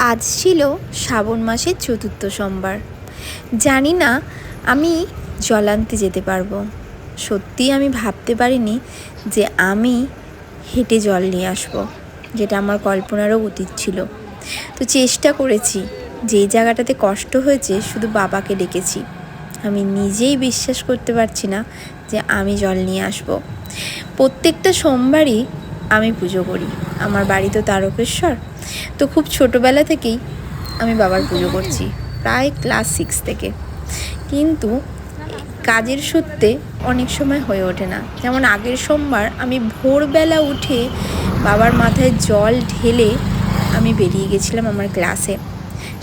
আজ ছিল শ্রাবণ মাসের চতুর্থ সোমবার। জানি না আমি জল আনতে যেতে পারবো। সত্যিই আমি ভাবতে পারিনি যে আমি হেঁটে জল নিয়ে আসবো, যেটা আমার কল্পনারও অতীত ছিল। তো চেষ্টা করেছি, যেই জায়গাটাতে কষ্ট হয়েছে শুধু বাবাকে ডেকেছি। আমি নিজেই বিশ্বাস করতে পারছি না যে আমি জল নিয়ে আসবো। প্রত্যেকটা সোমবারই আমি পুজো করি। আমার বাড়ি তো তারকেশ্বর, তো খুব ছোটোবেলা থেকেই আমি বাবার পুজো করছি, প্রায় ক্লাস 6 থেকে। কিন্তু কাজের সূত্রে অনেক সময় হয়ে ওঠে না। যেমন আগের সোমবার আমি ভোরবেলা উঠে বাবার মাথায় জল ঢেলে আমি বেরিয়ে গেছিলাম আমার ক্লাসে।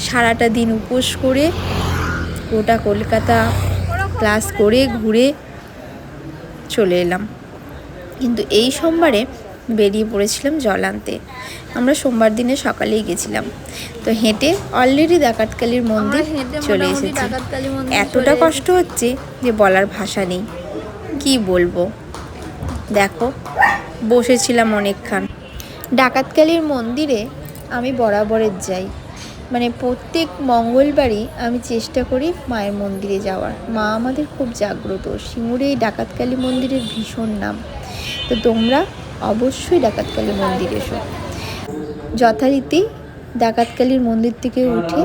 সারাটা দিন উপোস করে গোটা কলকাতা ক্লাস করে ঘুরে চলে এলাম। কিন্তু এই সোমবারে বেরিয়ে পড়েছিলাম জল আনতে। আমরা সোমবার দিনে সকালেই গেছিলাম। তো হেঁটে অলরেডি ডাকাতকালীর মন্দির চলে এসেছি। এতটা কষ্ট হচ্ছে যে বলার ভাষা নেই, কি বলবো। দেখো, বসেছিলাম অনেকক্ষণ। ডাকাতকালীর মন্দিরে আমি বরাবরের যাই, মানে প্রত্যেক মঙ্গলবারই আমি চেষ্টা করি মায়ের মন্দিরে যাওয়ার। মা আমাদের খুব জাগ্রত, সিঙ্গুরে এই ডাকাতকালী মন্দিরের ভীষণ নাম। তো তোমরা অবশ্যই ডাকাতকালী মন্দির এসো। যথারীতি ডাকাতকালীর মন্দির থেকে উঠে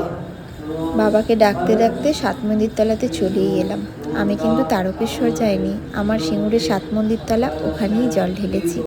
বাবাকে ডাকতে ডাকতে সাত মন্দির তলাতে চলেই এলাম। আমি কিন্তু তারকেশ্বর যাইনি, আমার সিঙ্গুরে সাত মন্দির তলা, ওখানেই জল ঢেলেছি।